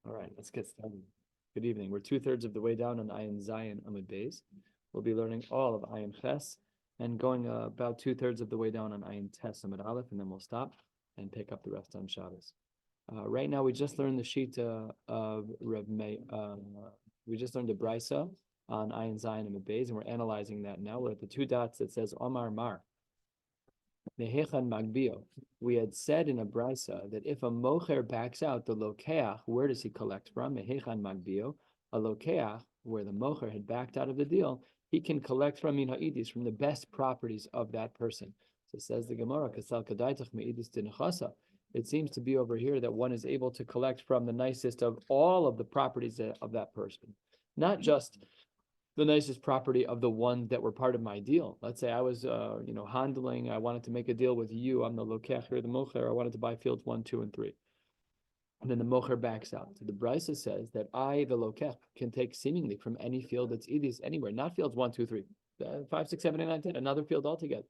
All right, let's get started. Good evening. We're 2/3 of the way down on Ayin Zayin Amud Beis. We'll be learning all of Ayin Ches and going about 2/3 of the way down on Ayin Tes Amud Aleph, and then we'll stop and pick up the rest on Shabbos. Right now, we just learned the Shita of Rav Meir. We just learned the Brisa on Ayin Zayin Amud Beis, and we're analyzing that now. We're at the two dots that says Omar Mar. Mehechan Magbio. We had said in a brisa that if a mocher backs out the lokeach, where does he collect from? Mehechan Magbio. A lokeach, where the mocher had backed out of the deal, he can collect from min ha'idis, from the best properties of that person. So says the Gemara, Kasal Kadaitach me'idis dinachasa. It seems to be over here that one is able to collect from the nicest of all of the properties of that person, not just the nicest property of the ones that were part of my deal. Let's say I was, handling, I wanted to make a deal with you. I'm the lokech or the mocher. I wanted to buy fields 1, 2, and 3. And then the mocher backs out. So the Brisa says that I, the lokech, can take seemingly from any field that's idis anywhere, not fields 1, 2, 3, 5, 6, 7, 8, 9, 10, another field altogether.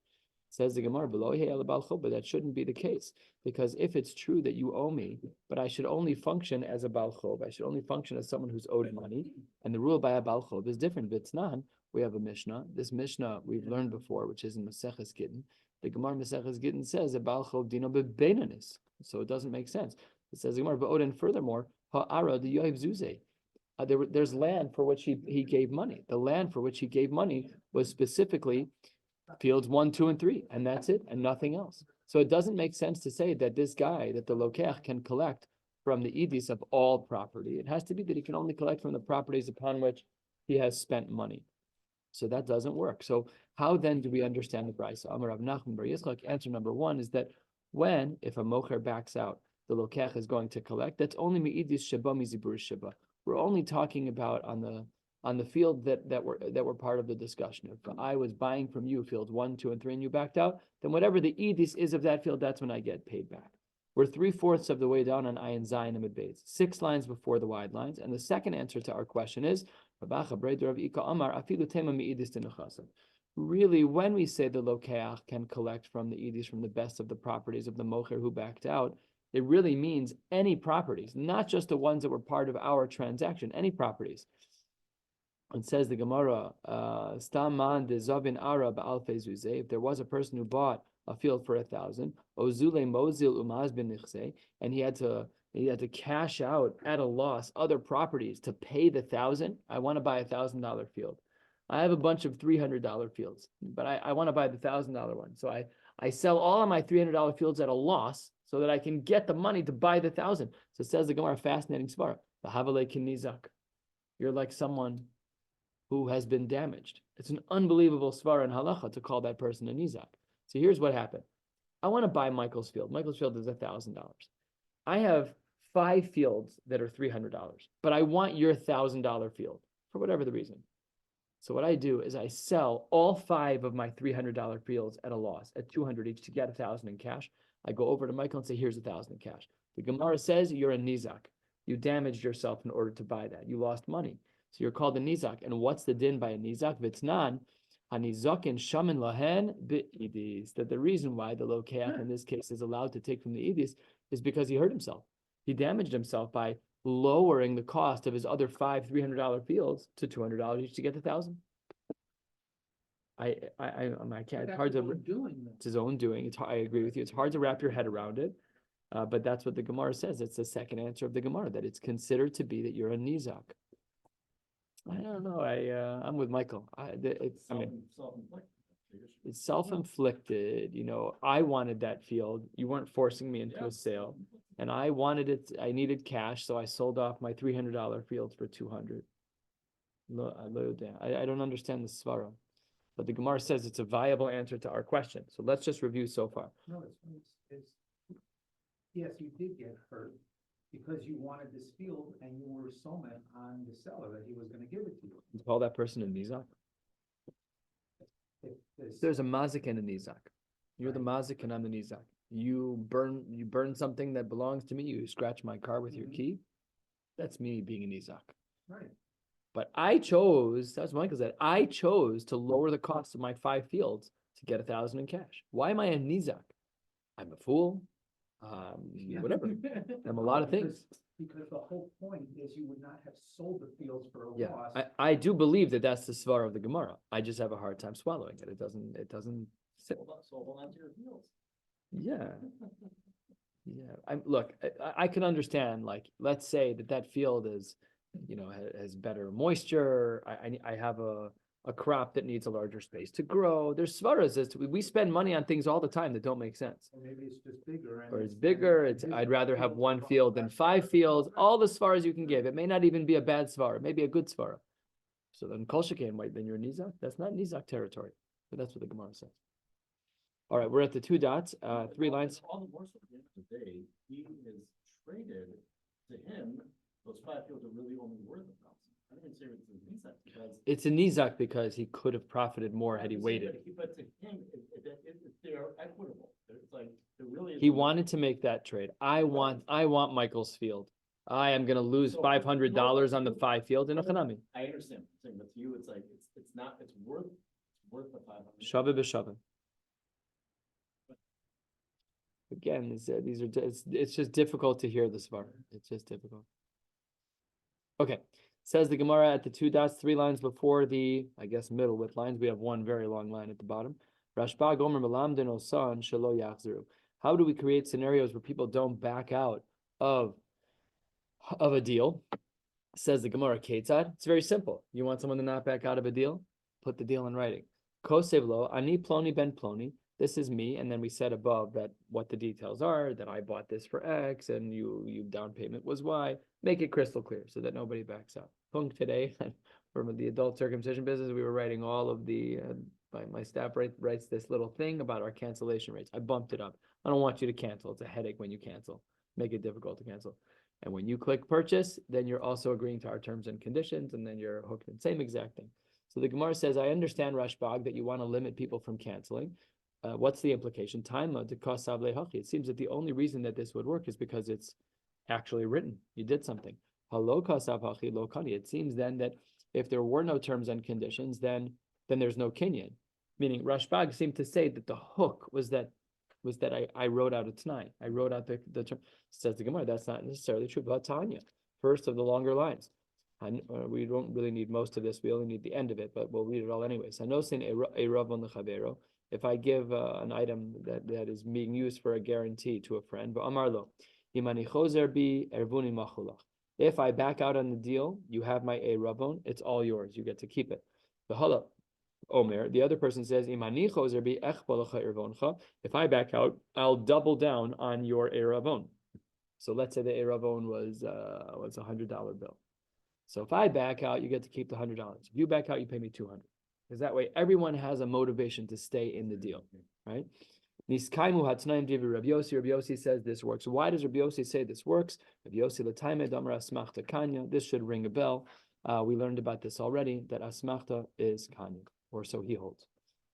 Says the Gemara, but that shouldn't be the case, because if it's true that you owe me, but I should only function as a Baal Chov, I should only function as someone who's owed money, and the rule by a Baal Chov is different. V'tznan, we have a Mishnah. This Mishnah we've learned before, which is in Maseches Gittin. The Gemara Maseches Gittin says a Baal Chov dino bebeinanis, so it doesn't make sense. It says the Gemara, and furthermore, ha'ara the yoiv zuzeh. There's land for which he gave money. The land for which he gave money was specifically fields 1, 2, and 3, and that's it, and nothing else. So it doesn't make sense to say that this guy, that the lokech, can collect from the idis of all property. It has to be that he can only collect from the properties upon which he has spent money. So that doesn't work. So how then do we understand the brisa? Amar Rav Nachman bar Yitzchak, answer number one is that if a mocher backs out, the lokech is going to collect. That's only mi'idis sheba mizibur sheba. We're only talking about on the field that were part of the discussion. If I was buying from you fields 1, 2, and 3, and you backed out, then whatever the idis is of that field, that's when I get paid back. We're 3/4 of the way down on Ayin Zayin Amud Beis, 6 lines before the wide lines, and the second answer to our question is really, when we say the lokeach can collect from the idis, from the best of the properties of the mocher who backed out, it really means any properties, not just the ones that were part of our transaction, any properties. It says the Gemara, Staman de Zavin Arab Alfe Zuze, if there was a person who bought a field for 1,000, Ozule Mozil Umaz bin Nichse, and he had to cash out at a loss other properties to pay the 1,000. I want to buy $1,000 field. I have a bunch of $300 fields, but I want to buy the $1,000 one. So I sell all of my $300 fields at a loss so that I can get the money to buy the 1,000. So it says the Gemara, fascinating svara. The Havale Kinizak. You're like someone who has been damaged. It's an unbelievable svara in halacha to call that person a nizak. So here's what happened. I want to buy Michael's field. Michael's field is $1,000. I have 5 fields that are $300, but I want your $1,000 field for whatever the reason. So what I do is I sell all 5 of my $300 fields at a loss, at $200 each, to get 1,000 in cash. I go over to Michael and say, here's 1,000 in cash. The Gemara says you're a nizak. You damaged yourself in order to buy that. You lost money. So you're called a nizak. And what's the din by a nizak? V'tznan, hanizakin shamin lahen bi'idis. That the reason why the lokeach in this case is allowed to take from the idis is because he hurt himself. He damaged himself by lowering the cost of his other 5 $300 fields to $200 each to get the 1,000. I can't. It's hard to. It's his own doing. I agree with you. It's hard to wrap your head around it, but that's what the Gemara says. It's the second answer of the Gemara, that it's considered to be that you're a nizak. I don't know. I'm with Michael. It's self-inflicted. I wanted that field. You weren't forcing me into a sale, and I wanted it. I needed cash, so I sold off my $300 fields for $200. I don't understand the svara. But the Gemara says it's a viable answer to our question. So let's just review so far. No, it's yes, you did get hurt because you wanted this field and you were somet on the seller that he was going to give it to you. You call that person a nizak? There's a mazik and a nizak. You're the mazik and I'm the nizak. You burn something that belongs to me. You scratch my car with your key. That's me being a nizak. Right. But I chose, that's what Michael said, I chose to lower the cost of my 5 fields to get 1,000 in cash. Why am I a nizak? I'm a fool. Whatever. I'm a lot of things. Because the whole point you would not have sold the fields for a Yeah, loss. I do believe that that's the svar of the Gemara. I just have a hard time swallowing it. It doesn't sit. Hold on to your heels. Yeah. Yeah, I can understand, like, let's say that field is, has better moisture. I have a crop that needs a larger space to grow. There's svaras as we spend money on things all the time that don't make sense. Or maybe it's just bigger. Or it's bigger, I'd rather have one field than 5 fields, all the svaras you can give. It may not even be a bad svara, maybe a good svara. So then kol shekain, wait, then you're nizak? That's not nizak territory, but that's what the Gemara says. All right, we're at the 2 dots, 3 lines. All the more so at the end of the day, he is traded to him. Those 5 fields are really only worth 1,000. I don't even say it's a nizak because It's a nizak because he could have profited more had he waited. But to him, they are equitable. It's like there really is. He wanted to make that trade. I want Michael's field. I am going to lose So, $500 on the 5 field in a chanami. I understand, but to you, it's like it's not. It's worth the 500. Shaveh b'shaveh. Again, it's just difficult to hear the svar. It's just difficult. Okay, says the Gemara at the 2 dots, 3 lines before the, I guess, middle width lines. We have one very long line at the bottom. Rashba gomer melamden osan shelo yachzeru. How do we create scenarios where people don't back out of a deal? Says the Gemara, Ketzad. It's very simple. You want someone to not back out of a deal? Put the deal in writing. Kosev lo ani ploni ben ploni. This is me, and then we said above that what the details are, that I bought this for X, and you down payment was Y. Make it crystal clear so that nobody backs out. Punk today, from the adult circumcision business, we were writing all of the, my staff writes this little thing about our cancellation rates. I bumped it up. I don't want you to cancel. It's a headache when you cancel. Make it difficult to cancel. And when you click purchase, then you're also agreeing to our terms and conditions, and then you're hooked in. Same exact thing. So the Gemara says, I understand, Rashbag, that you want to limit people from canceling. What's the implication? It seems that the only reason that this would work is because it's actually written. You did something. It seems then that if there were no terms and conditions, then there's no kinyan. Meaning Rashbag seemed to say that the hook was that I wrote out a t'nai. I wrote out the term. Says the Gemara, that's not necessarily true. But Tanya, first of the longer lines. We don't really need most of this. We only need the end of it, but we'll read it all anyways. If I give an item that is being used for a guarantee to a friend, if I back out on the deal, you have my Ravon, it's all yours. You get to keep it. Omer, the other person says, if I back out, I'll double down on your Ravon. So let's say the Ravon was a $100 bill. So if I back out, you get to keep the $100. If you back out, you pay me $200. Because that way, everyone has a motivation to stay in the deal, right? Rabbi Yossi says this works. Why does Rabbi Yossi say this works? Rabbi Yossi l'taime damar asmachta kanya. This should ring a bell. We learned about this already, that asmachta is kanya, or so he holds.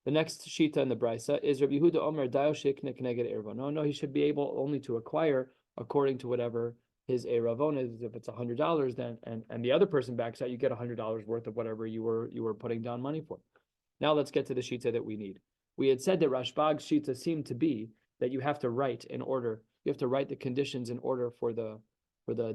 The next shita in the brisa is Rabbi Yehuda Omer dayo sheknek neged erva. No, he should be able only to acquire according to whatever his eravon is. If it's $100, then and the other person backs out, you get $100 worth of whatever you were putting down money for. Now let's get to the shita that we need. We had said that Rashbag's shita seemed to be that you have to write the conditions in order for the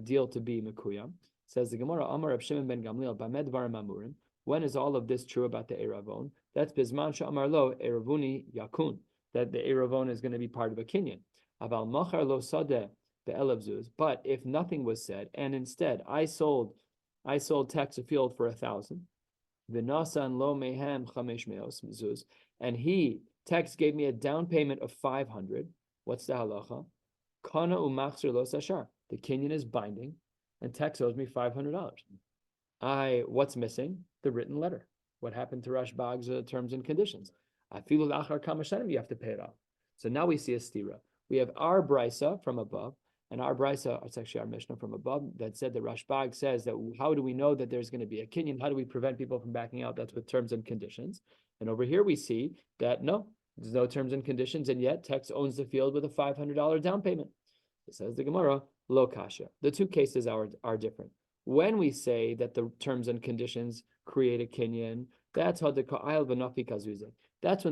deal to be mekuyam. Says the Gemara, Amar Reb Shimon ben Gamliel, Bamed Dvarim Amurim. When is all of this true about the eravon? That's Bizman Sha'amar Lo Eravuni Yakun, that the eravon is going to be part of a kinyan. Aval Machar Lo Sadeh the Elevzuz. But if nothing was said, and instead I sold Tex a field for 1,000, V'nasan lo mehem chamesh meos zuz, and Tex gave me a down payment of 500. What's the halacha? Kana umachzir lo sashar. The kinyan is binding, and Tex owes me $500. What's missing? The written letter. What happened to Rashbag's terms and conditions? Afilu lachar kama shanim, you have to pay it off. So now we see a stira. We have our brisa from above, and our brisa, it's actually our Mishnah from above, that said that Rashbag says that how do we know that there's going to be a kinyan? How do we prevent people from backing out? That's with terms and conditions. And over here we see that no, there's no terms and conditions, and yet Tex owns the field with a $500 down payment. It says the Gemara, lo kasha. The two cases are different. When we say that the terms and conditions create a kinyan, that's when the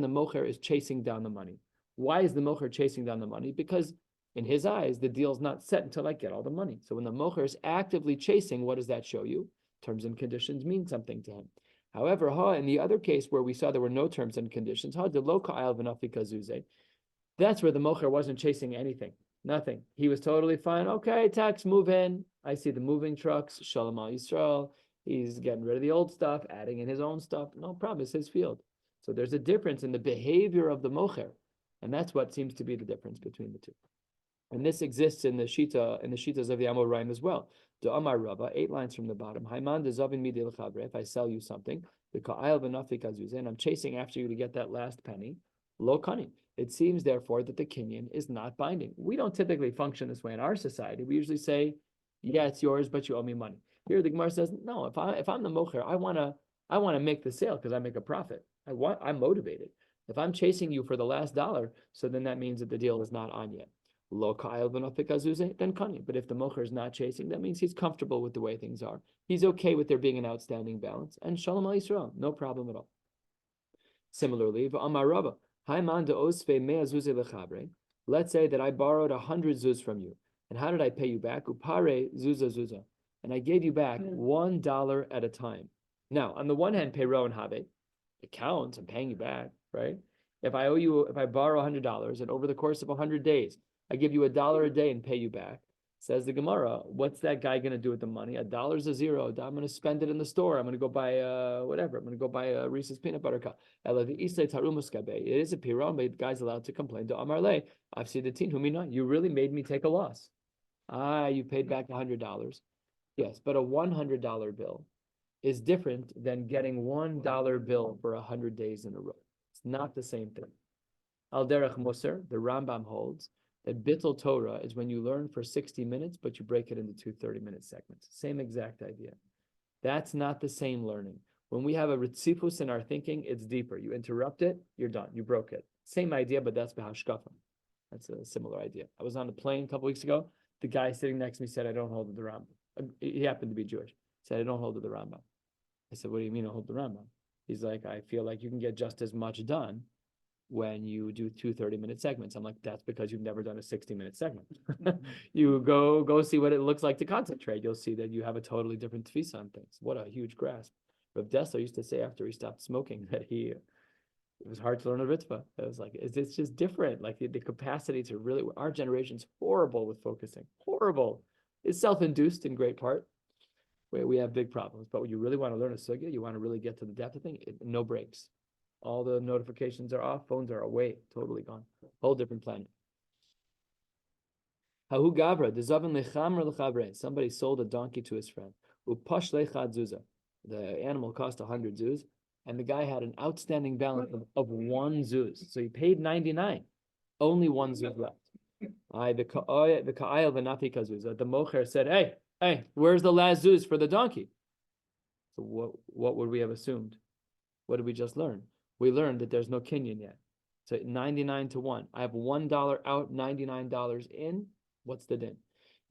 mocher is chasing down the money. Why is the mocher chasing down the money? Because In his eyes, the deal's not set until I get all the money. So when the mocher is actively chasing, what does that show you? Terms and conditions mean something to him. However, in the other case where we saw there were no terms and conditions, that's where the mocher wasn't chasing anything, nothing. He was totally fine. Okay, tax, move in. I see the moving trucks, Shalom Al Yisrael. He's getting rid of the old stuff, adding in his own stuff. No problem, it's his field. So there's a difference in the behavior of the mocher, and that's what seems to be the difference between the two. And this exists in the shitas of the Amoraim as well. The Amar Rabba, 8 lines from the bottom. If I sell you something, and I'm chasing after you to get that last penny, lo kani. It seems, therefore, that the kinyan is not binding. We don't typically function this way in our society. We usually say, yeah, it's yours, but you owe me money. Here the Gemara says, no, if I'm the mocher, I wanna make the sale because I make a profit. I'm motivated. If I'm chasing you for the last dollar, so then that means that the deal is not on yet. Lo ka'ayel v'nafik then kani. But if the mocher is not chasing, that means he's comfortable with the way things are. He's okay with there being an outstanding balance. And shalom al Yisrael, no problem at all. Similarly, v'amar Rabba, let's say that I borrowed 100 zuz from you. And how did I pay you back? Upare zuza. And I gave you back $1 at a time. Now, on the one hand, payro and have, it counts, I'm paying you back, right? If I borrow $100 and over the course of 100 days, I give you $1 a day and pay you back. Says the Gemara, what's that guy going to do with the money? $1's a zero. I'm going to spend it in the store. I'm going to go buy whatever. I'm going to go buy a Reese's peanut butter cup. It is a piron, but the guy's allowed to complain to Amarle. I've seen the tin humina. You really made me take a loss. You paid back $100. Yes, but a $100 bill is different than getting $1 bill for 100 days in a row. It's not the same thing. Al derech Moser, the Rambam holds that bittul Torah is when you learn for 60 minutes, but you break it into 2 30-minute segments. Same exact idea. That's not the same learning. When we have a ritzifus in our thinking, it's deeper. You interrupt it, you're done. You broke it. Same idea, but that's behashkafa. That's a similar idea. I was on a plane a couple weeks ago. The guy sitting next to me said, I don't hold to the Rambam. He happened to be Jewish. Said, I don't hold to the Rambam. I said, what do you mean I hold the Rambam? He's like, I feel like you can get just as much done when you do 2 30-minute segments. I'm like, that's because you've never done a 60-minute segment. You go see what it looks like to concentrate. You'll see that you have a totally different tefisa on things. What a huge grasp. Rav Dessler used to say after he stopped smoking that it was hard to learn a ritva. It was like, it's just different. Like the capacity to really, our generation's horrible with focusing. Horrible. It's self-induced in great part. We have big problems, but when you really want to learn a sugya, you want to really get to the depth of thing, no breaks. All the notifications are off, phones are away, totally gone. Whole different planet. Hahu gavra, somebody sold a donkey to his friend. Upash lechad zuzah. The animal cost 100 zuz, and the guy had an outstanding balance of 1 zuz. So he paid 99, only 1 zuz left. The mocher said, hey, where's the last zuz for the donkey? So what would we have assumed? What did we just learn? We learned that there's no kinyan yet. So 99 to 1. I have $1 out, $99 in. What's the din?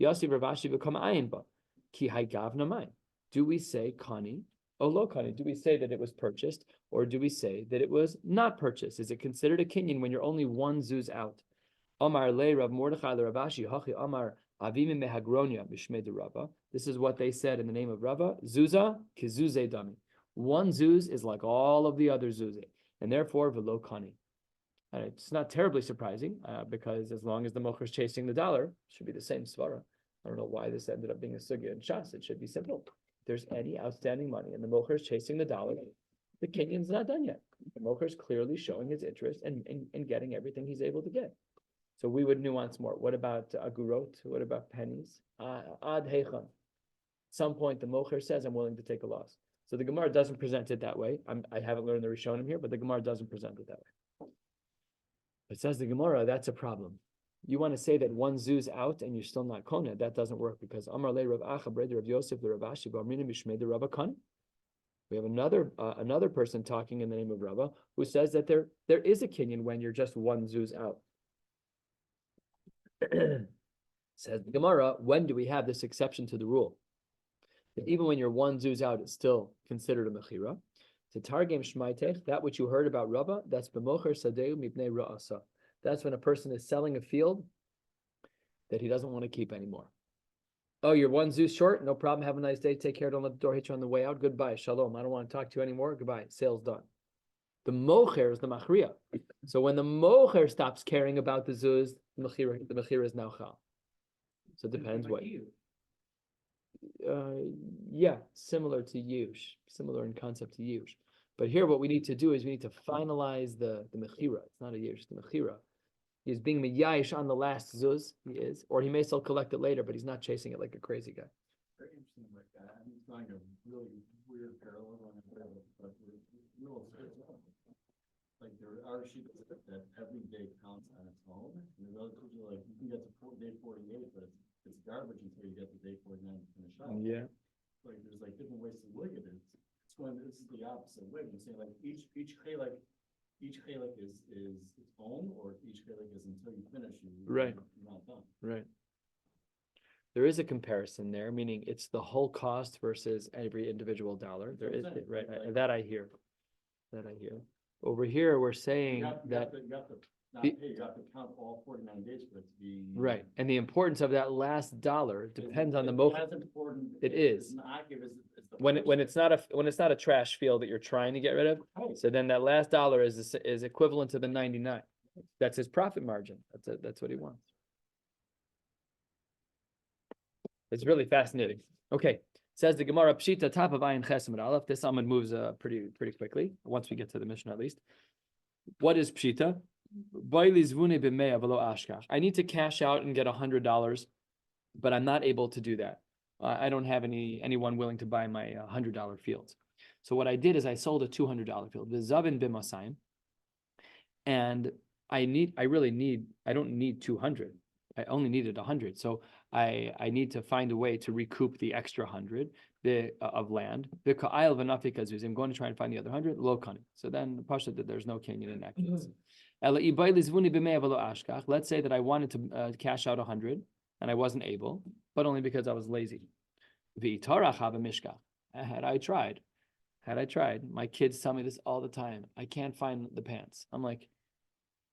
Yossi Ravashi become ayin ba. Ki haygavna mai. Do we say kani or lo kani? Do we say that it was purchased, or do we say that it was not purchased? Is it considered a kinyan when you're only 1 zuz out? Amar le Rav Mordechai le Ravashi hachi Amar avimi mehagronia b'shmei de Rava. This is what they said in the name of Rava. Zuza kizuze dami. 1 zuz is like all of the other zuze, and therefore velo kani. And it's not terribly surprising because as long as the mocher is chasing the dollar, it should be the same svara. I don't know why this ended up being a sugya in Shas. It should be simple. If there's any outstanding money and the mocher is chasing the dollar, the kinyan's not done yet. The mocher is clearly showing his interest and getting everything he's able to get. So we would nuance more. What about agurot? What about pennies? Ad heichan. At some point, the mocher says, I'm willing to take a loss. So the Gemara doesn't present it that way. I haven't learned the Rishonim here, but the Gemara doesn't present it that way. It says the Gemara, that's a problem. You want to say that 1 zuz out and you're still not kona. That doesn't work because Amar le Rav Acha, brother of Yosef, the Ravashi, Bamrina Mishmei the Rava Kani. We have another person talking in the name of Rava who says that there is a kinyan when you're just 1 zuz out. Says the Gemara, when do we have this exception to the rule? That even when you're 1 zuz out, it's still considered a mechira. To targem shmaitech, that which you heard about Rava, that's b'mocher sadeu mipnei ra'asa. That's when a person is selling a field that he doesn't want to keep anymore. Oh, you're one zuz short? No problem. Have a nice day. Take care. Don't let the door hit you on the way out. Goodbye. Shalom. I don't want to talk to you anymore. Goodbye. Sale's done. The mocher is the machria. So when the mocher stops caring about the zuz, the mechira is now chal. So it depends what. Yeah, similar to yush, similar in concept to yush. But here, what we need to do is we need to finalize the mechira. It's not a yush, the mechira. He's being meyayish on the last zuz. He is, or he may still collect it later, but he's not chasing it like a crazy guy. Very interesting like that. I'm drawing a really weird parallel on it, but real like there are sheep that every day counts on its own, and the other two are like you can get to day 48, but it's garbage until you get to day 49 to finish up. Yeah. Like there's like different ways to look at it. It's going. This is the opposite way. You're saying like each chelik is its own, or each chelik is until you finish. Right. You're not done. Right. There is a comparison there, meaning it's the whole cost versus every individual dollar. There is, right? That I hear. Over here, we're saying You that. you have to count all 49 days for it to be. Right, and the importance of that last dollar depends on the most. mocher. As important. It is. When it's not a trash field that you're trying to get rid of, so then that last dollar is equivalent to the 99. That's his profit margin. That's what he wants. It's really fascinating. Okay, says the Gemara Pshita top of Ayin Ches Amud Aleph. This Amud moves pretty quickly once we get to the Mishnah at least. What is Pshita? I need to cash out and get $100, but I'm not able to do that. I don't have anyone willing to buy my $100 fields. So what I did is I sold a $200 field, v'zavin b'masayim, and I don't need 200. I only needed 100. So I need to find a way to recoup the extra 100 of land. I'm going to try and find the other 100. Low cunning. So then the pasha that there's no canyon in that case. Let's say that I wanted to cash out 100 and I wasn't able, but only because I was lazy. Had I tried, my kids tell me this all the time. I can't find the pants. I'm like,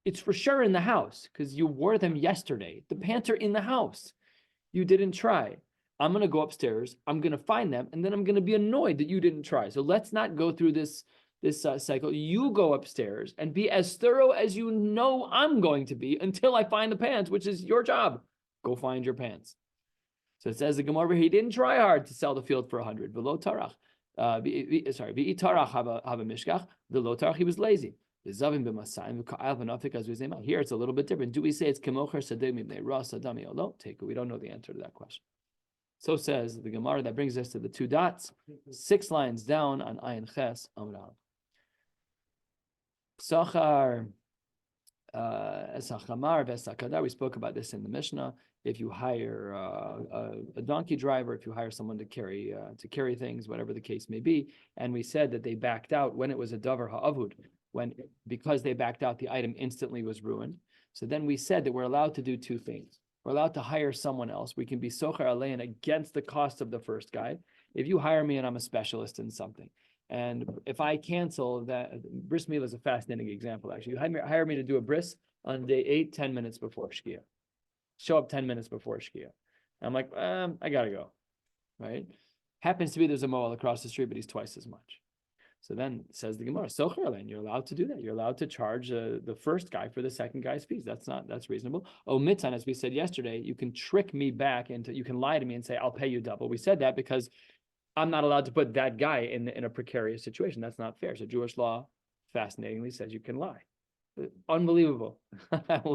it's for sure in the house because you wore them yesterday. The pants are in the house. You didn't try. I'm going to go upstairs. I'm going to find them. And then I'm going to be annoyed that you didn't try. So let's not go through this cycle. You go upstairs and be as thorough as you know I'm going to be until I find the pants, which is your job. Go find your pants. So it says the Gemara, he didn't try hard to sell the field for 100. V'lo tarach. V'i tarach hava mishkach. V'lo tarach, he was lazy. Here it's a little bit different. Do we say it's kemocher sademi bnei ras adami or no? Take it. We don't know the answer to that question. So says the Gemara. That brings us to the 2 dots, 6 lines down on Ayin Ches Amud Aleph. Sachar esachamar v'esakadar. We spoke about this in the Mishnah. If you hire a donkey driver, if you hire someone to carry things, whatever the case may be, and we said that they backed out when it was a davar ha'avud. Because they backed out, the item instantly was ruined. So then we said that we're allowed to do 2 things. We're allowed to hire someone else. We can be socher alein against the cost of the first guy. If you hire me and I'm a specialist in something, and if I cancel that, bris milah is a fascinating example, actually. You hire me to do a bris on day 8, 10 minutes before shkia. Show up 10 minutes before shkia. I'm like, I gotta go, right? Happens to be there's a moel across the street, but he's twice as much. So then says the Gemara, socher alein, you're allowed to do that. You're allowed to charge the first guy for the second guy's fees. That's reasonable. Mitzan, as we said yesterday, you can trick me back you can lie to me and say, I'll pay you double. We said that because I'm not allowed to put that guy in a precarious situation. That's not fair. So Jewish law, fascinatingly, says you can lie. Unbelievable.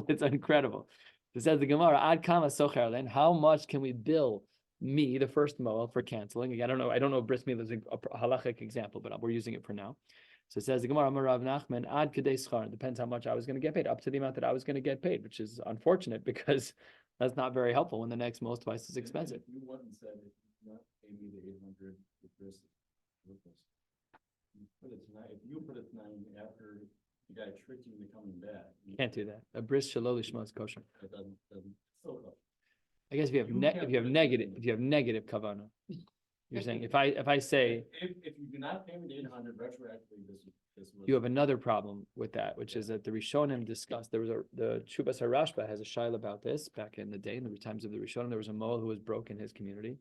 It's incredible. It says the Gemara, ad kama socher alein, how much can we bill me, the first moel, for canceling? Again, I don't know if bris milah is a halachic example, but we're using it for now. So it says the Gemara, Amar Rav Nachman, ad kadei schar. It depends how much I was going to get paid, up to the amount that I was going to get paid, which is unfortunate because that's not very helpful when the next most twice as expensive. You went and said, if you not pay me the 800 with bris, if you put it tonight after the guy tricked you into coming back. Can't do that. A bris shalol lishma is kosher. It doesn't so kosher. I guess if you have negative kavanah. You're saying if I say If you do not pay me the 800 retroactively, this was. you have another problem with that, which is that the Rishonim discussed. There was the Chubas HaRashba has a shaila about this back in the day, in the times of the Rishonim. There was a mole who was broke in his community,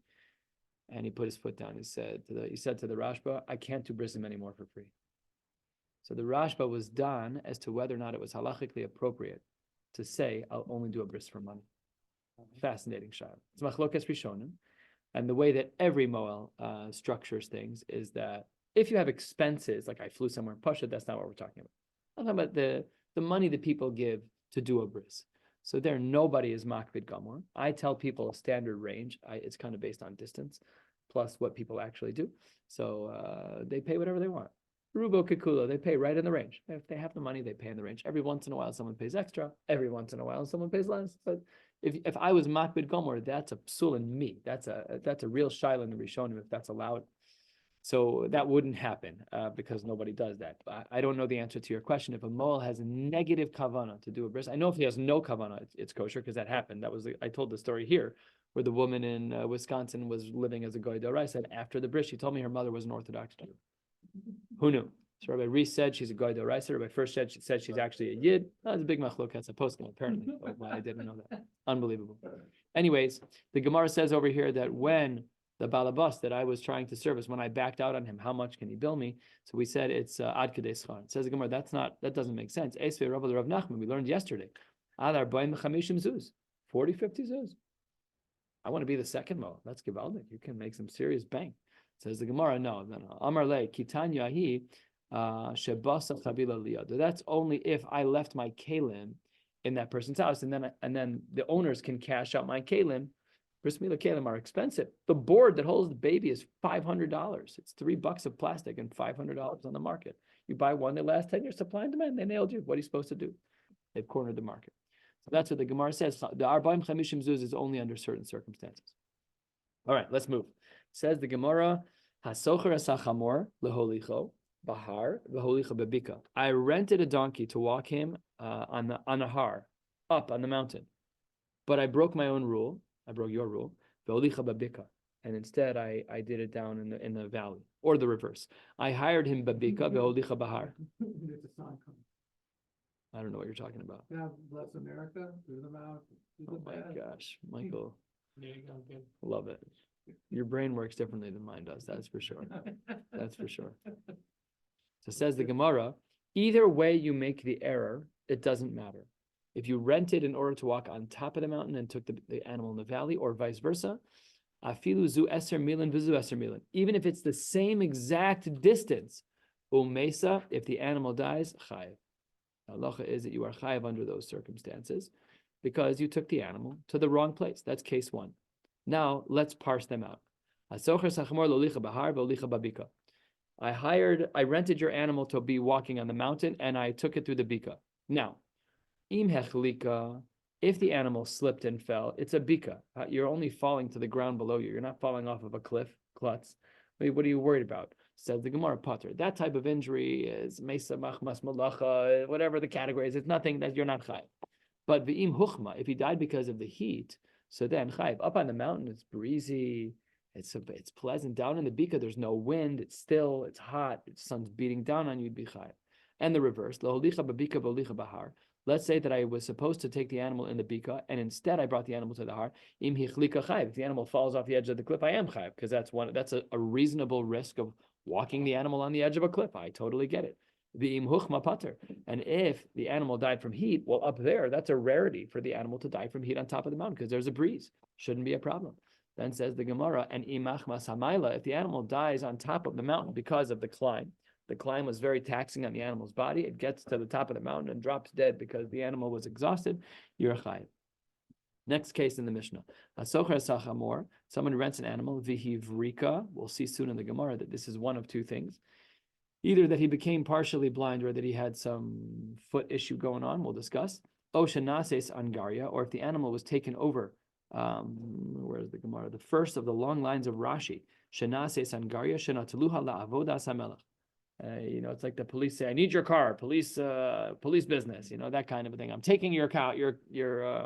and he put his foot down. He said to the Rashba, "I can't do brisim anymore for free." So the Rashba was done as to whether or not it was halachically appropriate to say, "I'll only do a bris for money." Fascinating shaila. It's machlokas Rishonim, and the way that every moel structures things is that if you have expenses, like I flew somewhere in Pasha, that's not what we're talking about. I'm talking about the money that people give to do a bris. So there, nobody is makbid gamor. I tell people a standard range. It's kind of based on distance, plus what people actually do. So they pay whatever they want. Rubo Kikulo, they pay right in the range. If they have the money, they pay in the range. Every once in a while, someone pays extra. Every once in a while, someone pays less. But if I was makbid gamor, that's a psul in me. That's a real shaila in the Rishonim if that's allowed. So that wouldn't happen because nobody does that. I don't know the answer to your question. If a mole has a negative kavana to do a bris, I know if he has no kavana, it's kosher because that happened. I told the story here where the woman in Wisconsin was living as a goy d'oraisa, and after the bris, she told me her mother was an Orthodox Jew. Who knew? So Rabbi Reese said she's a goy d'oraisa. Rabbi First said she's actually a yid. That's a big machlokas, a poskim apparently. But I didn't know that. Unbelievable. Anyways, the Gemara says over here that when the balabas that I was trying to service, when I backed out on him, how much can he bill me? So we said it's ad kadei schar. It says the Gemara, that doesn't make sense. Esvei Rav Rav Nachman, we learned yesterday. Adar boim chamishim zuz, 40, 50 zuz. I want to be the second mo. That's givaldik. You can make some serious bank. Says the Gemara, no. Amar le kitanya hi shebasa chavila liyad. That's only if I left my kalim in that person's house, and then the owners can cash out my kalim. Bris milah kalim are expensive. The board that holds the baby is $500. It's $3 of plastic and $500 on the market. You buy one, they last 10 years. Supply and demand. They nailed you. What are you supposed to do? They've cornered the market. So that's what the Gemara says. The Arbaim Chamishim Zuz is only under certain circumstances. All right, let's move. Says the Gemara, Hasocher asachamor leholicho bahar v'holicha bebika. I rented a donkey to walk him on a har, up on the mountain, but I broke my own rule. I broke your rule, and instead I did it down in the valley, or the reverse. I hired him babika ve'olicha bahar. There's a song coming. I don't know what you're talking about. God bless America, through the mouth, through the Oh my bad. gosh, Michael, There you go, good. love it. Your brain works differently than mine does. That's for sure. That's for sure. So says the Gemara, either way you make the error, it doesn't matter. If you rented in order to walk on top of the mountain and took the animal in the valley, or vice versa, afilu zu eser milan v'zu eser milan. Even if it's the same exact distance, umesa, if the animal dies, chayiv. Halacha is that you are chayiv under those circumstances because you took the animal to the wrong place. That's case one. Now let's parse them out. I rented your animal to be walking on the mountain and I took it through the bika. Now, im hechlika, if the animal slipped and fell, it's a bika. You're only falling to the ground below you. You're not falling off of a cliff, klutz. What are you worried about? Says the Gemara Potter. That type of injury is mesa machmas malacha, whatever the category is. It's nothing that you're not chayiv. But v'im huchma, if he died because of the heat, so then chayiv. Up on the mountain, it's breezy, it's pleasant. Down in the bika, there's no wind, it's still, it's hot, the sun's beating down on you, you'd be chayiv. And the reverse, laholicha babika v'olicha bahar. Let's say that I was supposed to take the animal in the bika, and instead I brought the animal to the har. Im hichlika chayiv. If the animal falls off the edge of the cliff, I am chayiv, because that's a reasonable risk of walking the animal on the edge of a cliff. I totally get it. V'im huchma pater. And if the animal died from heat, well, up there, that's a rarity for the animal to die from heat on top of the mountain, because there's a breeze. Shouldn't be a problem. Then says the Gemara, and imachmas hamayla, if the animal dies on top of the mountain because of the climb was very taxing on the animal's body, it gets to the top of the mountain and drops dead because the animal was exhausted, you're chayiv. Next case in the Mishnah. Asocher sachamor, someone rents an animal, vihivrika, we'll see soon in the Gemara that this is one of two things. Either that he became partially blind or that he had some foot issue going on, we'll discuss. O shenases angaria, or if the animal was taken over, where's the Gemara? The first of the long lines of Rashi. Shenases angaria, shenatluha la'avodas hamelech. It's like the police say, I need your car, police business, that kind of a thing. I'm taking your cow, your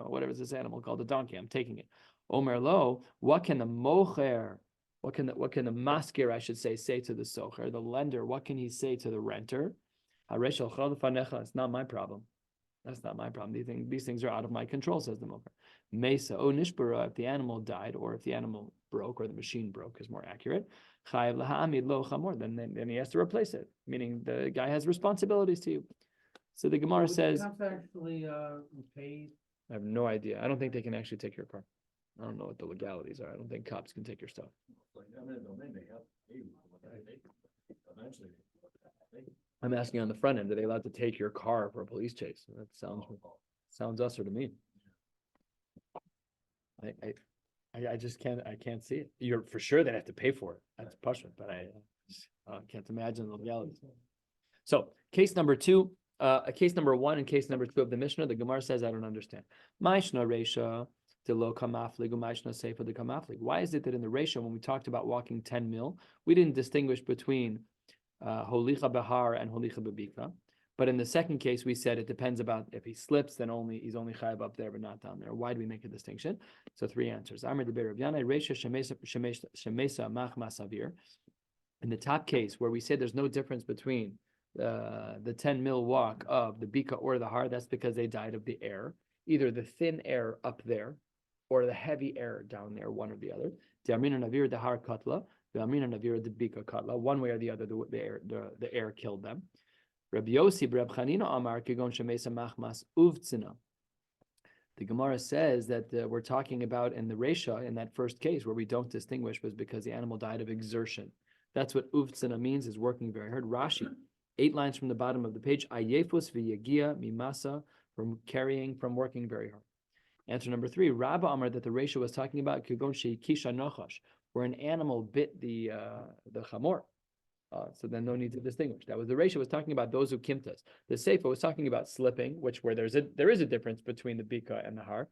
whatever is this animal called, the donkey, I'm taking it. Omer lo, what can the mocher What can the maskir, I should say to the socher, the lender? What can he say to the renter? It's not my problem. That's not my problem. These things are out of my control, says the mocher. Mesa, nishbara, if the animal died, or if the animal broke, or the machine broke, is more accurate. Then he has to replace it, meaning the guy has responsibilities to you. So the Gemara says, actually pay. I have no idea. I don't think they can actually take your car. I don't know what the legalities are. I don't think cops can take your stuff. Like, I mean, they have, eventually. I'm asking on the front end, are they allowed to take your car for a police chase? That sounds usher to me. I just can't see it. You're for sure they'd have to pay for it. That's punishment, but I can't imagine the legalities. So case number two, case number one and case number two of the Mishnah, the Gemara says, I don't understand. Maishna Reisha to lo kamaflig, Maishna Seifa the kamaflig. Why is it that in the Reisha, when we talked about walking 10 mil, we didn't distinguish between holicha behar and holicha bebika? But in the second case, we said it depends about if he slips, then he's only chayav up there, but not down there. Why do we make a distinction? So three answers. Amr de Rav Yanai Reisha shemesa mach masavir. In the top case, where we say there's no difference between the 10 mil walk of the bika or the har, that's because they died of the air, either the thin air up there or the heavy air down there, one or the other. The amrina navir the har katla, the amrina navir the bika katla. One way or the other, the air killed them. Rabbi Yossi, Reb Chanina Amar Kigon Shemesa Machmas Uvtzina. The Gemara says that we're talking about in the Reisha, in that first case where we don't distinguish, was because the animal died of exertion. That's what Uvtzina means, is working very hard. Rashi, 8 lines from the bottom of the page, Ayefus v'yagia mimasa, from working very hard. Answer number 3, Rabba Amar, that the Reisha was talking about Kigon Sheikisha Nochash, where an animal bit the chamor. So then no need to distinguish. That was the Reisha was talking about those who kimtas. The Seifa was talking about slipping, where there is a difference between the bika and the har,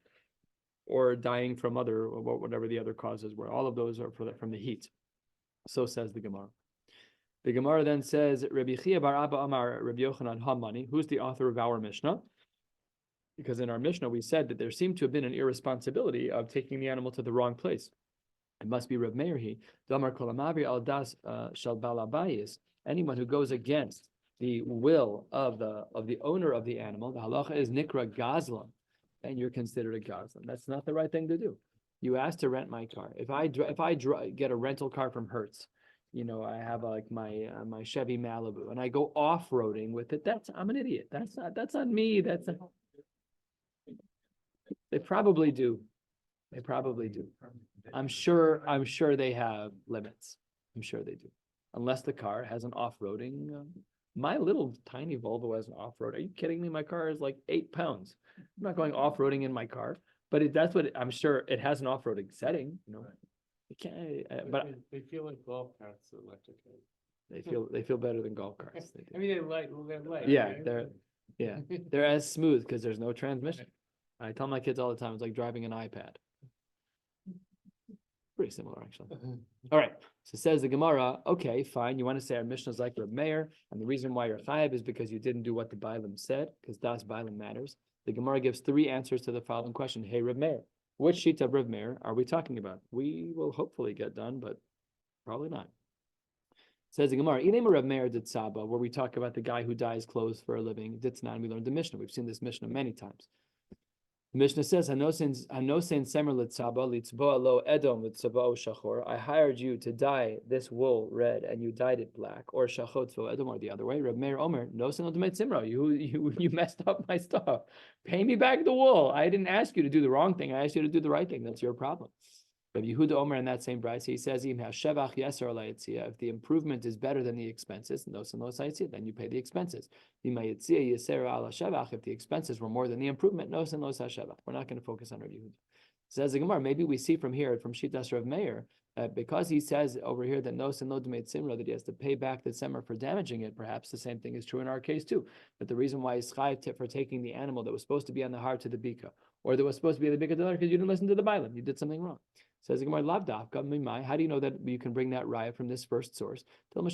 or dying from whatever the other causes were. All of those are from the heat. So says the Gemara. The Gemara then says, Rabbi Chia bar Abba Amar Rabbi Yochanan Hamani, who's the author of our Mishnah? Because in our Mishnah we said that there seemed to have been an irresponsibility of taking the animal to the wrong place. It must be Rav Meir he. Damar kolamavri al das shel balabayis. Anyone who goes against the will of the owner of the animal, the halacha is nikra gazlan, and you're considered a gazlan. That's not the right thing to do. You asked to rent my car. If I get a rental car from Hertz, I have like my Chevy Malibu, and I go off roading with it. I'm an idiot. That's on me. They probably do. They probably do. I'm sure they have limits. I'm sure they do. Unless the car has an off-roading. My little tiny Volvo has an off-road. Are you kidding me? My car is like 8 pounds. I'm not going off-roading in my car. But that's what I'm sure it has an off-roading setting. It can't. But they feel like golf carts electric. They feel better than golf carts. I mean, they're light. Yeah, they're as smooth because there's no transmission. I tell my kids all the time, it's like driving an iPad. Pretty similar, actually. All right. So says the Gemara, okay, fine. You want to say our Mishnah is like Reb Meir, and the reason why you're chayav is because you didn't do what the Bailam said, because das Bailam matters. The Gemara gives 3 answers to the following question. Hey, Reb Meir, which sheet of Reb Meir are we talking about? We will hopefully get done, but probably not. Says the Gemara, Ilema Reb Meir did Saba, where we talk about the guy who dyes clothes for a living. Ditznan, we learned the Mishnah. We've seen this Mishnah many times. The Mishnah says, I hired you to dye this wool red, and you dyed it black, or shachot vo edom, or the other way. Reb Meir Omer, you messed up my stuff. Pay me back the wool. I didn't ask you to do the wrong thing. I asked you to do the right thing. That's your problem. Reb Yehuda Omer in that same brayse, he says, if the improvement is better than the expenses, then you pay the expenses. If the expenses were more than the improvement, we're not going to focus on Reb Yehuda. Says the Gemara, maybe we see from here, from Shitas Rav Meir, because he says over here that that he has to pay back the semer for damaging it. Perhaps the same thing is true in our case too. But the reason why he's chayav for taking the animal that was supposed to be on the har to the bika, or that was supposed to be the bika because you didn't listen to the bailam, you did something wrong. Says the Gemara, lav dafka mimai. How do you know that you can bring that raya from this first source? Over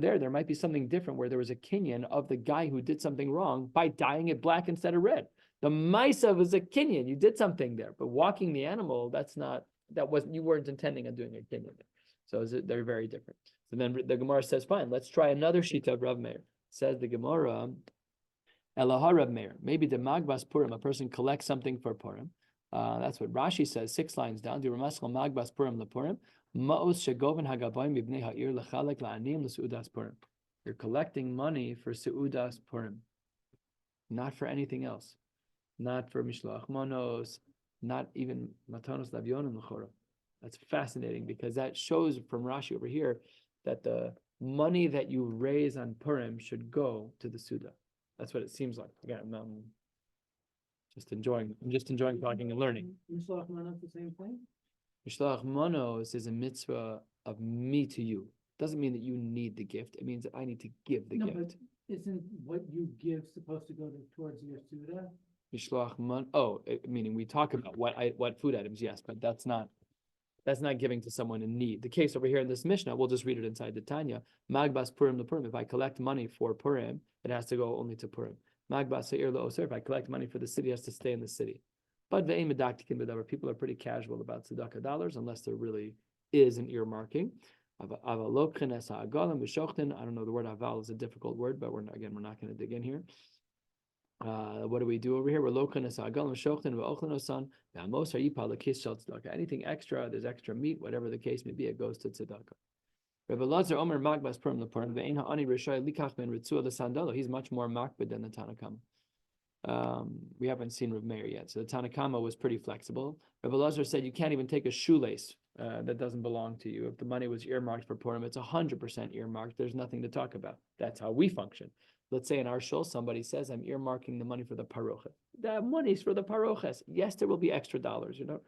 there might be something different where there was a kinyan of the guy who did something wrong by dyeing it black instead of red. The Maisa was a kinyan. You did something there, but walking the animal, that's not you weren't intending on doing a kinyan. So they're very different. So then the Gemara says, fine, let's try another shita of Rav Meir. Says the Gemara, Elaha Rav Meir. Maybe the Magbas Purim, a person collects something for Purim. That's what Rashi says, 6 lines down. Magbas Purim lePurim. Ma'os shegoven hagabayim ibnei ha'ir lechalek la'anim l'seudas Purim. You're collecting money for seudas Purim, not for anything else, not for mishloach monos, not even matanos lavyonim l'chora. That's fascinating because that shows from Rashi over here that the money that you raise on Purim should go to the Suda. That's what it seems like. Again, I'm just enjoying talking and learning. Mishloach manos the same thing? Mishloach monos is a mitzvah of me to you. Doesn't mean that you need the gift. It means that I need to give the gift. But isn't what you give supposed to go towards your Suda? Mishloach mon. Meaning we talk about what food items, yes, but that's not giving to someone in need. The case over here in this Mishnah, we'll just read it inside the Tanya. Magbas Purim lePurim. If I collect money for Purim, it has to go only to Purim. Magbas Seir leOser. If I collect money for the city, it has to stay in the city. But ve'ein medaktikin b'davar. People are pretty casual about tzedakah dollars unless there really is an earmarking. I don't know, the word aval is a difficult word, but we're not going to dig in here. What do we do over here? Anything extra, there's extra meat, whatever the case may be, it goes to tzedakah. He's much more makbid than the Tanakama. We haven't seen Rav Meir yet, so the Tanakama was pretty flexible. Rabbi Lazar said you can't even take a shoelace that doesn't belong to you. If the money was earmarked for Purim, it's 100% earmarked. There's nothing to talk about. That's how we function. Let's say in our shul, somebody says, I'm earmarking the money for the paroches. That money's for the paroches. Yes, there will be extra dollars. You don't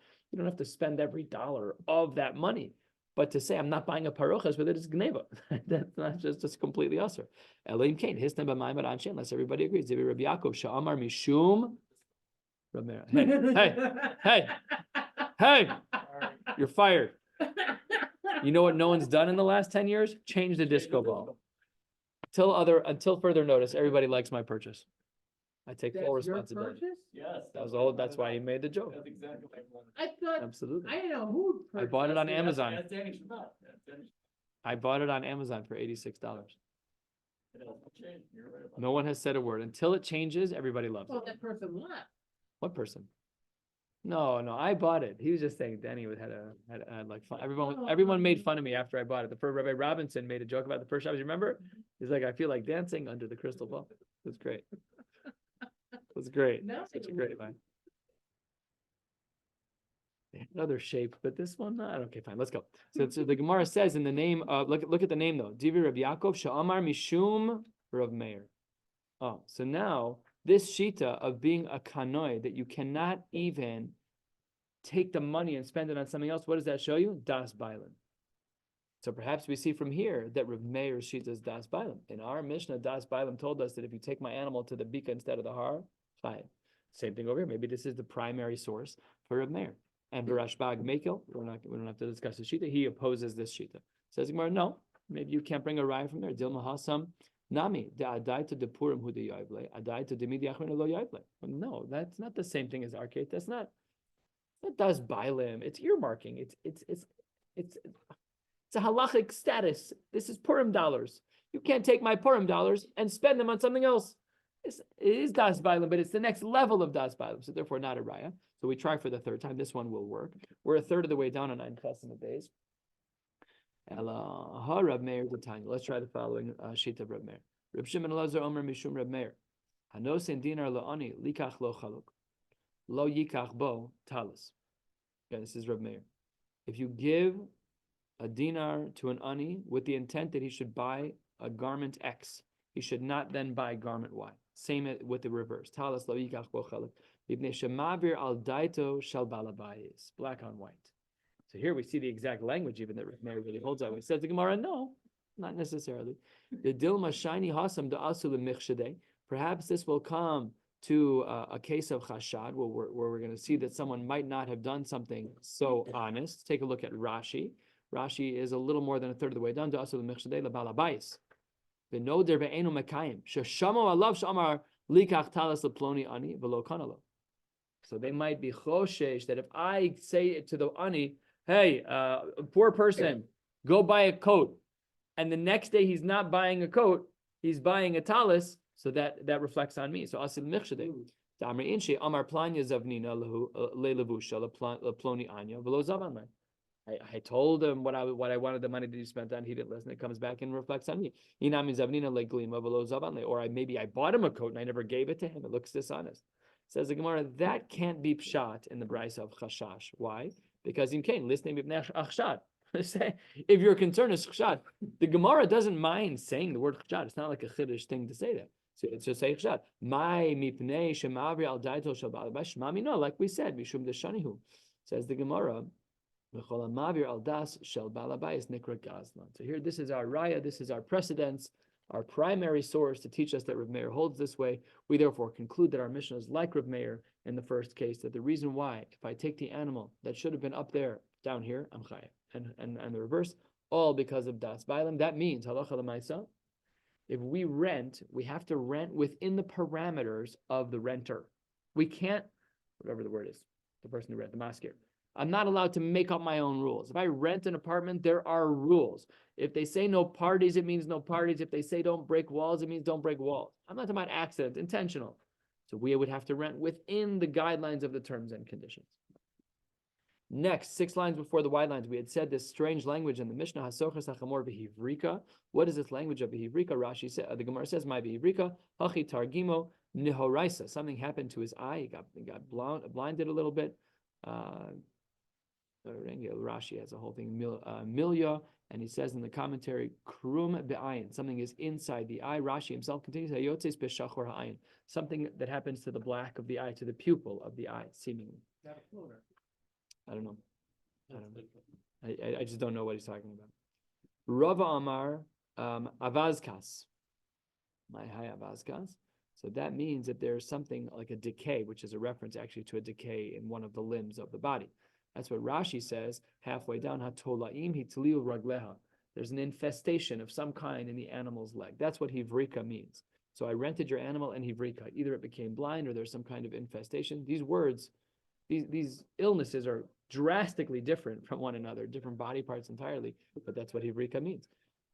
have to spend every dollar of that money. But to say I'm not buying a paroches with it is gneva. That's not just completely usher. Elohim Kain, his name unless everybody agrees. Rabbi Yaakov Sha'amar Mishum. Hey, you're fired. You know what no one's done in the last 10 years? Change the disco ball. Until further notice, everybody likes my purchase. I take full responsibility. Yes. That's why he made the joke. That's exactly what I thought, Absolutely. I don't know who. I bought it on Amazon. That's Danny Shabbat. That's Danny Shabbat. I bought it on Amazon for $86. It hasn't changed. You're right about No one has said a word. Until it changes, everybody loves Well, it. that person left. What person? No, I bought it. He was just saying Danny had like fun. Everyone made fun of me after I bought it. The first Rabbi Robinson made a joke about the first Shabbos. You remember? He's like, I feel like dancing under the crystal ball. It was great. It was great. No, Such a great line. They had another shape, but this one, not okay. Fine, let's go. So the Gemara says in the name of look at the name though. Divi Rabbi Yaakov Sha'amar Mishum Rav Meir. Oh, so now this shita of being a kanoi, that you cannot even take the money and spend it on something else. What does that show you? Das Bailim. So perhaps we see from here that Rav Meir's shita is Das Bailim. In our Mishnah, Das Bailim told us that if you take my animal to the bika instead of the har, fine. Same thing over here. Maybe this is the primary source for Rav Meir. And Barashbag Mekil, we don't have to discuss the shita. He opposes this shita. Says Gemara, no, maybe you can't bring a raya from there. Dilma Hasam. Nami, the adai to the Purim hu de yoivle, adai to the midi achron lo yoivle. No, that's not the same thing as our case. That does bailim. It's earmarking. It's a halachic status. This is Purim dollars. You can't take my Purim dollars and spend them on something else. It is das bailim, but it's the next level of das bailim. So therefore, not a raya. So we try for the third time. This one will work. We're a third of the way down on 9 Testament days. Rav Meir Tanya. Let's try the following sheet of Rav Meir. Reb Shimon Elazar Omer Mishum Rav Meir. Hanosin dinar lo'ani likach lo chaluk. Lo yikach bo talis. Okay, this is Rav Meir. If you give a dinar to an ani with the intent that he should buy a garment X, he should not then buy garment Y. Same with the reverse. Talis lo yikach bo chaluk. Ibnei shemavir al daito shal balabayis. Black on white. So here we see the exact language, even that Rav Meir really holds on. It says the Gemara, no, not necessarily. The dilma shiny hasam da asul michshadeh. Perhaps this will come to a case of chashad, where we're going to see that someone might not have done something so honest. Take a look at Rashi. Rashi is a little more than a third of the way done. Da asul michshadeh labalabais. V'noder ve'enu mekayim. Sheshamo alav shamar likach talas leploni ani v'lo kanalo. So they might be choshesh that if I say it to the ani, hey, a poor person, go buy a coat. And the next day he's not buying a coat, he's buying a talis, so that reflects on me. So asil michshade. Damri inshi amar planya zavnina lelevusha ploni anya velo zavan. I told him what I wanted the money to be spent on. He didn't listen. It comes back and reflects on me. Or maybe I bought him a coat and I never gave it to him. It looks dishonest. Says the Gemara, that can't be pshat in the brisa of chashash. Why? Because in Cain, listening achshad. If your concern is chashad, the Gemara doesn't mind saying the word chashad. It's not like a chiddush thing to say that. So it's just say chashad. My mipnei shemavri al daito shel ba'alabash shmami no, like we said, mishum deshanihu. Says the Gemara. So here, this is our raya, this is our precedence, our primary source to teach us that Rav Meir holds this way. We therefore conclude that our Mishnah is like Rav Meir in the first case, that the reason why, if I take the animal that should have been up there, down here, I'm chayav, and the reverse, all because of das bailam. That means, halacha l'maisa, if we rent, we have to rent within the parameters of the renter. We can't, whatever the word is, the person who rent, the maskir. I'm not allowed to make up my own rules. If I rent an apartment, there are rules. If they say no parties, it means no parties. If they say don't break walls, it means don't break walls. I'm not talking about accident, intentional. So we would have to rent within the guidelines of the terms and conditions. Next, 6 lines before the wide lines, we had said this strange language in the Mishnah, Hasoches HaChamor Behivrika. What is this language of Behivrika? Rashi said, the Gemara says, My Behivrika, Hachi Targimo Nihoraisa. Something happened to his eye. He got blinded a little bit. Rashi has a whole thing, milya, and he says in the commentary, krum be'ayin, something is inside the eye. Rashi himself continues, hayotes be'shachor ha'ayin, something that happens to the black of the eye, to the pupil of the eye, seemingly. I don't know. I just don't know what he's talking about. Rava Amar avazkas, my high avazkas. So that means that there's something like a decay, which is a reference actually to a decay in one of the limbs of the body. That's what Rashi says halfway down. Hatolaim hitliu ragleha. There's an infestation of some kind in the animal's leg. That's what hivrika means. So I rented your animal and hivrika. Either it became blind or there's some kind of infestation. These words, these illnesses are drastically different from one another, different body parts entirely. But that's what hivrika means.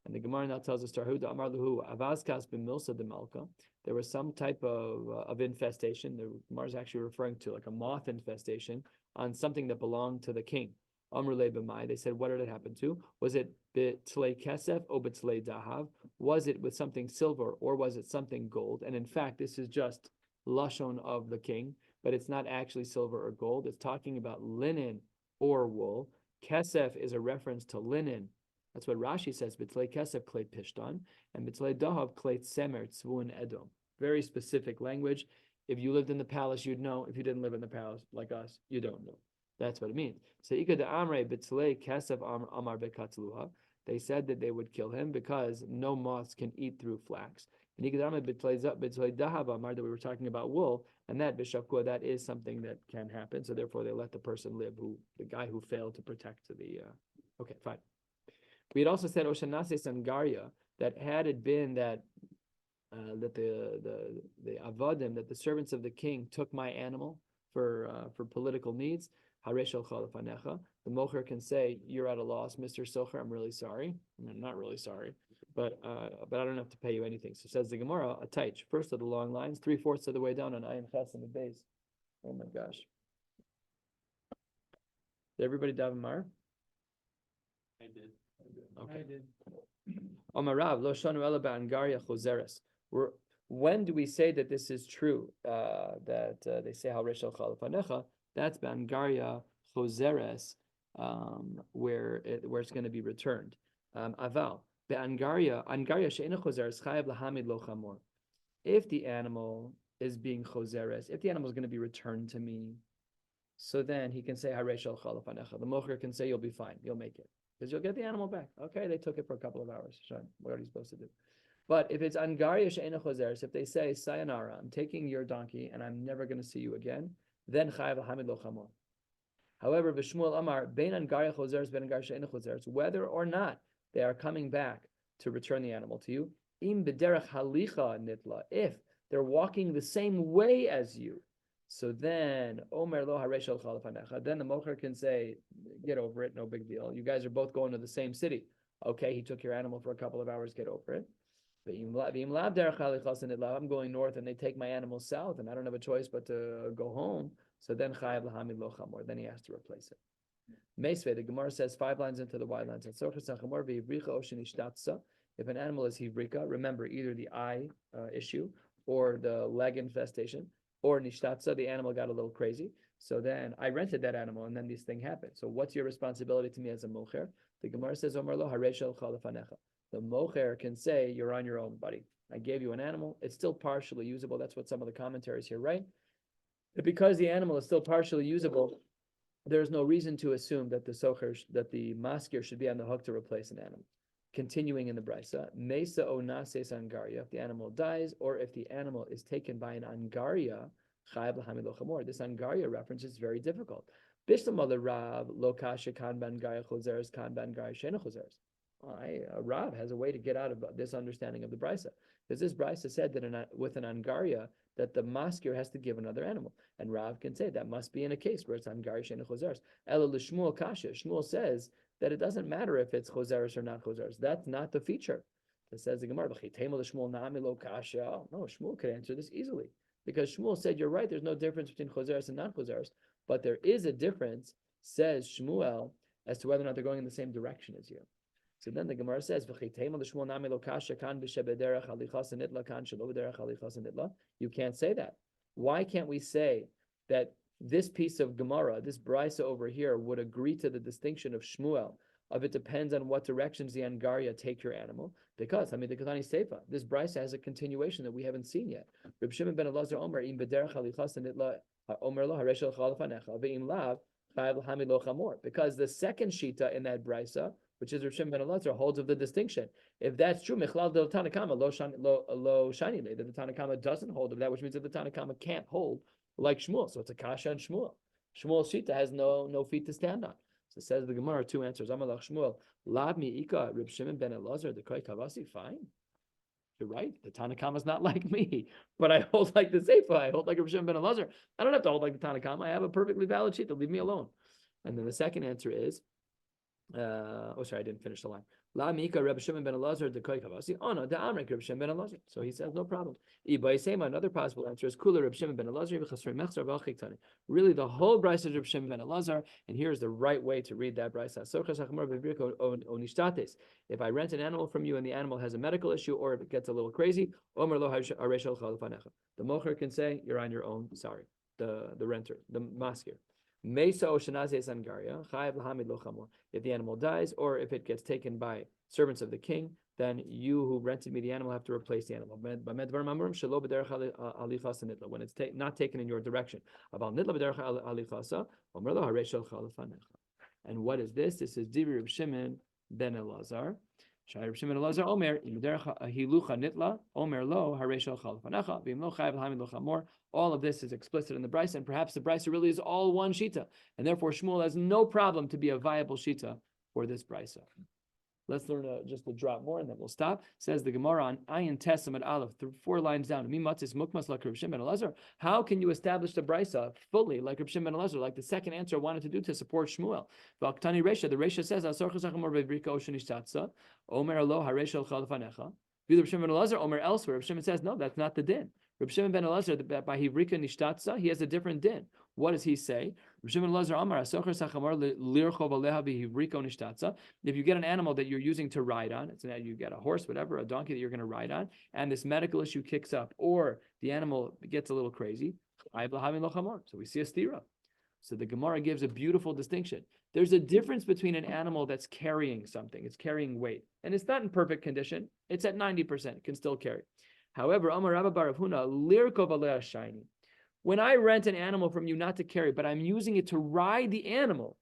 And the Gemara now tells us, Tarhuda Amar Luhu Avazkas b'milsa de malka. There was some type of infestation. The Gemara is actually referring to like a moth infestation on something that belonged to the king. Amrulei b'mai. They said, what did it happen to? Was it b'tlei kesef or b'tlei dahav? Was it with something silver or was it something gold? And in fact, this is just lashon of the king, but it's not actually silver or gold. It's talking about linen or wool. Kesef is a reference to linen. That's what Rashi says, B'tlei kesef klei pishtan, and B'tlei dahav klei tsemer tzvun edom. Very specific language. If you lived in the palace, you'd know. If you didn't live in the palace, like us, you don't know. That's what it means. So Ika de Amre B'tlei kesef amar bekatzluha. They said that they would kill him because no moths can eat through flax. And Ika de Amre B'tlei dahav amar, that we were talking about wool, and that b'shakua, that is something that can happen. So therefore, they let the person live, the guy who failed to protect the. Okay, fine. We had also said Oshanase Sangaria, that had it been that that the avadim, that the servants of the king took my animal for political needs, Hareshal Chalafanecha, the mocher can say, you're at a loss, Mr. Socher, I'm really sorry. I'm not really sorry, but I don't have to pay you anything. So says the Gemara, a taich, first of the long lines, 3/4 of the way down on Ayin Ches and the base. Oh my gosh. Did everybody daven Mar? I did. Okay. Omarav lo shanu ela ba'angaria chozeres. When do we say that this is true? That they say how reshel chalafanecha. That's ba'angaria chozeres, where it's going to be returned. Aval angaria she'ena chozeres chayav lahamid lo chamor. If the animal is being chozeres, if the animal is going to be returned to me, so then he can say hareshel chalafanecha. The mocher can say you'll be fine, you'll make it. Because you'll get the animal back. Okay, they took it for a couple of hours. What are you supposed to do? But if it's angaria she'ena chozeres, if they say sayonara, I'm taking your donkey and I'm never going to see you again, then chayav hamid lo chamor. However, v'shmuel amar bein angaria chozeres bein angaria she'ena chozeres, whether or not they are coming back to return the animal to you, im b'derech halicha nitla, if they're walking the same way as you, So then, Omer lo hareshal chalafanecha. Then the mocher can say, get over it, no big deal. You guys are both going to the same city. Okay, he took your animal for a couple of hours, get over it. But I'm going north and they take my animal south and I don't have a choice but to go home. So then chayav lahamid lo chamor. Then he has to replace it. Meisve, the Gemara says 5 lines into the wide lines. If an animal is hivrika, remember either the eye issue or the leg infestation or nishtatsa, the animal got a little crazy. So then I rented that animal and then this thing happened. So what's your responsibility to me as a mocher? The Gemara says, Omar lo hareshel chalafanecha. The mocher can say, you're on your own, buddy. I gave you an animal. It's still partially usable. That's what some of the commentaries here write. But because the animal is still partially usable, there's no reason to assume that the socher, that the maskir should be on the hook to replace an animal. Continuing in the brisa, mesa o nases angaria, if the animal dies, or if the animal is taken by an angaria, chayav lahamid lo chamor. This angaria reference is very difficult. Bishlam Rav lo kasha kan ban garia chozeres kan ban garia shena chozeres. Rav has a way to get out of this understanding of the brisa, because this brisa said that with an angaria that the maskir has to give another animal, and Rav can say that must be in a case where it's angaria shena chozeres. Ela l'shmuel kasha. Shmuel says that it doesn't matter if it's chozeres or not chozeres. That's not the feature. It says the Gemara, no, Shmuel could answer this easily, because Shmuel said, you're right, there's no difference between chozeres and not chozeres, but there is a difference, says Shmuel, as to whether or not they're going in the same direction as you. So then the Gemara says, you can't say that. Why can't we say that this piece of Gemara, this brisa over here, would agree to the distinction of Shmuel, of it depends on what directions the angaria take your animal? Because, the Ketani Seifa, this brisa has a continuation that we haven't seen yet. Reb Shimon ben Elazar Omer, im bederach halichas nitla Omer lo hareshel chalafanecha ve'im lav chayav l'hamid lo chamor. Because the second shita in that brisa, which is Reb Shimon ben Elazar, holds of the distinction. If that's true, Michlal del Tanakama lo shani le, that the Tanakama doesn't hold of that, which means that the Tanakama can't hold like Shmuel. So it's a kasha and Shmuel. Shmuel's shita has no feet to stand on. So says the Gemara, 2 answers. Amalach Shmuel, Lab mi ika Reb Shimon ben Elazar the Koi Kavasi. Fine, you're right. The Tanakama is not like me, but I hold like the Seifa. I hold like Reb Shimon ben Elazar. I don't have to hold like the Tanakama. I have a perfectly valid shita. Leave me alone. And then the second answer is, I didn't finish the line. La mika Reb Shimon ben Elazar the Koi Kavasi. Oh no, the Amrik Reb Shimon ben Elazar. So he says no problem. Another possible answer is Kula Reb Shimon ben Elazar. Really, the whole brisa is Reb Shimon ben Elazar, and here's the right way to read that brisa. If I rent an animal from you and the animal has a medical issue, or if it gets a little crazy, the mocher can say you're on your own. Sorry, the renter, the maskir. If the animal dies, or if it gets taken by servants of the king, then you who rented me the animal have to replace the animal. When it's not taken in your direction. And what is this? This is Divrei Reb Shimon ben Elazar. Reb Shimon ben Elazar Omer, Omer lo hareshel chalafanecha, v'im lo chayav l'hamid lo chamor. All of this is explicit in the brisa, and perhaps the brisa really is all one shita, and therefore Shmuel has no problem to be a viable shita for this brisa. Let's learn just a drop more, and then we'll stop. Says the Gemara on Ayin Tesamad Aleph, 4 lines down. How can you establish the brisa fully like Reb Shimon ben Elazar, like the second answer I wanted to do to support Shmuel? The Resha says, Omer lo hareshel chalafanecha. Reb Shimon ben Elazar, Omer elsewhere. Reb Shimon says, no, that's not the din. Reb Shimon ben Elazar, by hivrika nishtatza, he has a different din. What does he say? Reb Shimon ben Elazar Amar asocher sachamor lirchov aleha bihivrika nishtatza. If you get an animal that you're using to ride on, you get a horse, whatever, a donkey that you're going to ride on, and this medical issue kicks up, or the animal gets a little crazy, so we see a stira. So the Gemara gives a beautiful distinction. There's a difference between an animal that's carrying something, it's carrying weight, and it's not in perfect condition, it's at 90%, it can still carry. However, Amar Rabba bar Rav Huna, lirkov aleha shiny. When I rent an animal from you not to carry, but I'm using it to ride the animal,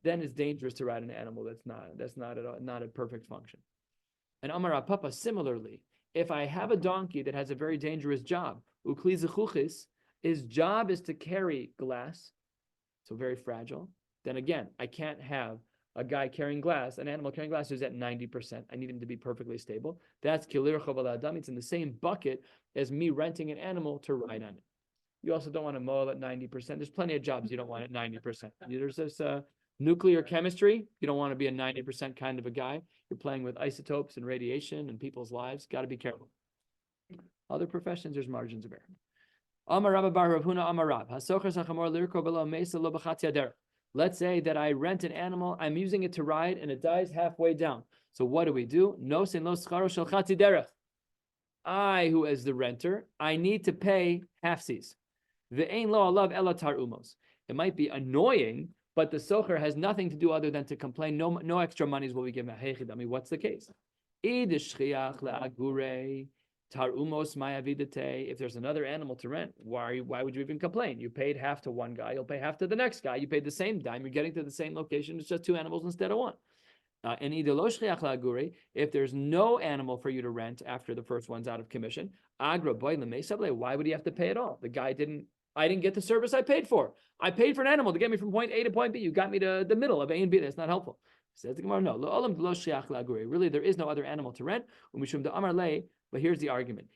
then it's dangerous to ride an animal that's not a perfect function. And Amar Papa, similarly, if I have a donkey that has a very dangerous job, ukli zechuchis, his job is to carry glass, so very fragile, then again, I can't have a guy carrying glass, an animal carrying glass who's at 90%. I need him to be perfectly stable. That's kilir choval adam. It's in the same bucket as me renting an animal to ride on it. You also don't want to moil at 90%. There's plenty of jobs you don't want at 90%. There's this nuclear chemistry. You don't want to be a 90% kind of a guy. You're playing with isotopes and radiation and people's lives. Got to be careful. Other professions, there's margins of error. Amar Rabba bar Rav Huna Amar Rab. Let's say that I rent an animal, I'm using it to ride, and it dies halfway down. So what do? No sin lo scharo shel chatzi derech. I, who is the renter, I need to pay halfsies. Ve'ein lo alav ela tar umos. It might be annoying, but the socher has nothing to do other than to complain. No extra monies will be given. I mean, what's the case? Tar umos mayavidate. If there's another animal to rent, why would you even complain? You paid half to one guy, you'll pay half to the next guy. You paid the same dime, you're getting to the same location. It's just two animals instead of one. And either lo shchiach la'agure, if there's no animal for you to rent after the first one's out of commission, agra boy lemesable. Why would he have to pay at all? I didn't get the service I paid for. I paid for an animal to get me from point A to point B. You got me to the middle of A and B. That's not helpful. Says the Gemara, no. Really, there is no other animal to rent. But here's the argument.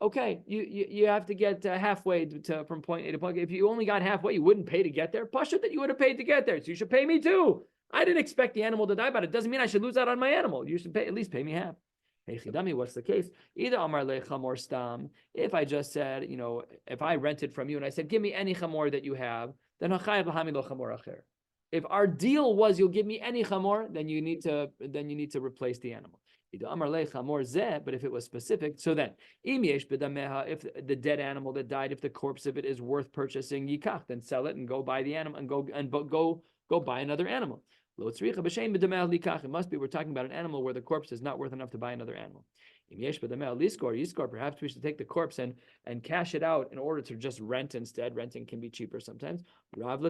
Okay, you have to get halfway from point A to point B. If you only got halfway, you wouldn't pay to get there. Pasha that you would have paid to get there. So you should pay me too. I didn't expect the animal to die, but it doesn't mean I should lose out on my animal. You should at least pay me half. Hey, Chidami, what's the case? Either Amar Le Chamor Stam, if I just said, if I rented from you and I said, give me any chamor that you have, then Hachayav Lahami Lo Chamor Acher. If our deal was you'll give me any chamor, then you need to replace the animal. But if it was specific, so then if the dead animal that died, if the corpse of it is worth purchasing, yikach, then sell it and go buy the animal and go buy another animal. It must be we're talking about an animal where the corpse is not worth enough to buy another animal. Perhaps we should take the corpse and cash it out in order to just rent instead. Renting can be cheaper sometimes. Rav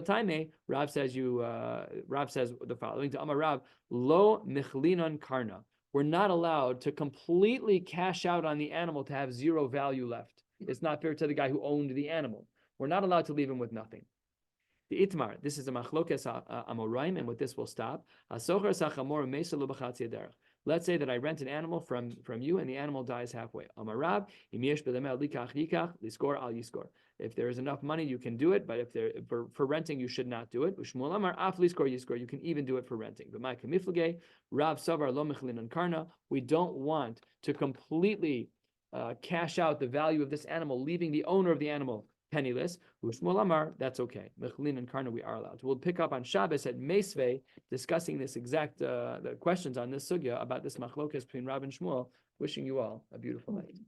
says the following to Amar Rav, lo michlinon karna. We're not allowed to completely cash out on the animal to have zero value left. It's not fair to the guy who owned the animal. We're not allowed to leave him with nothing. The itmar, this is a machlokes amoraim, and with this we'll stop. Let's say that I rent an animal from you, and the animal dies halfway. Amarab, if there is enough money, you can do it, but if for renting, you should not do it. You can even do it for renting. We don't want to completely cash out the value of this animal, leaving the owner of the animal penniless. That's okay. Mechlin and Karna, we are allowed. We'll pick up on Shabbos at Meisvei, discussing this exact the questions on this sugya about this machlokas between Rav and Shmuel. Wishing you all a beautiful night.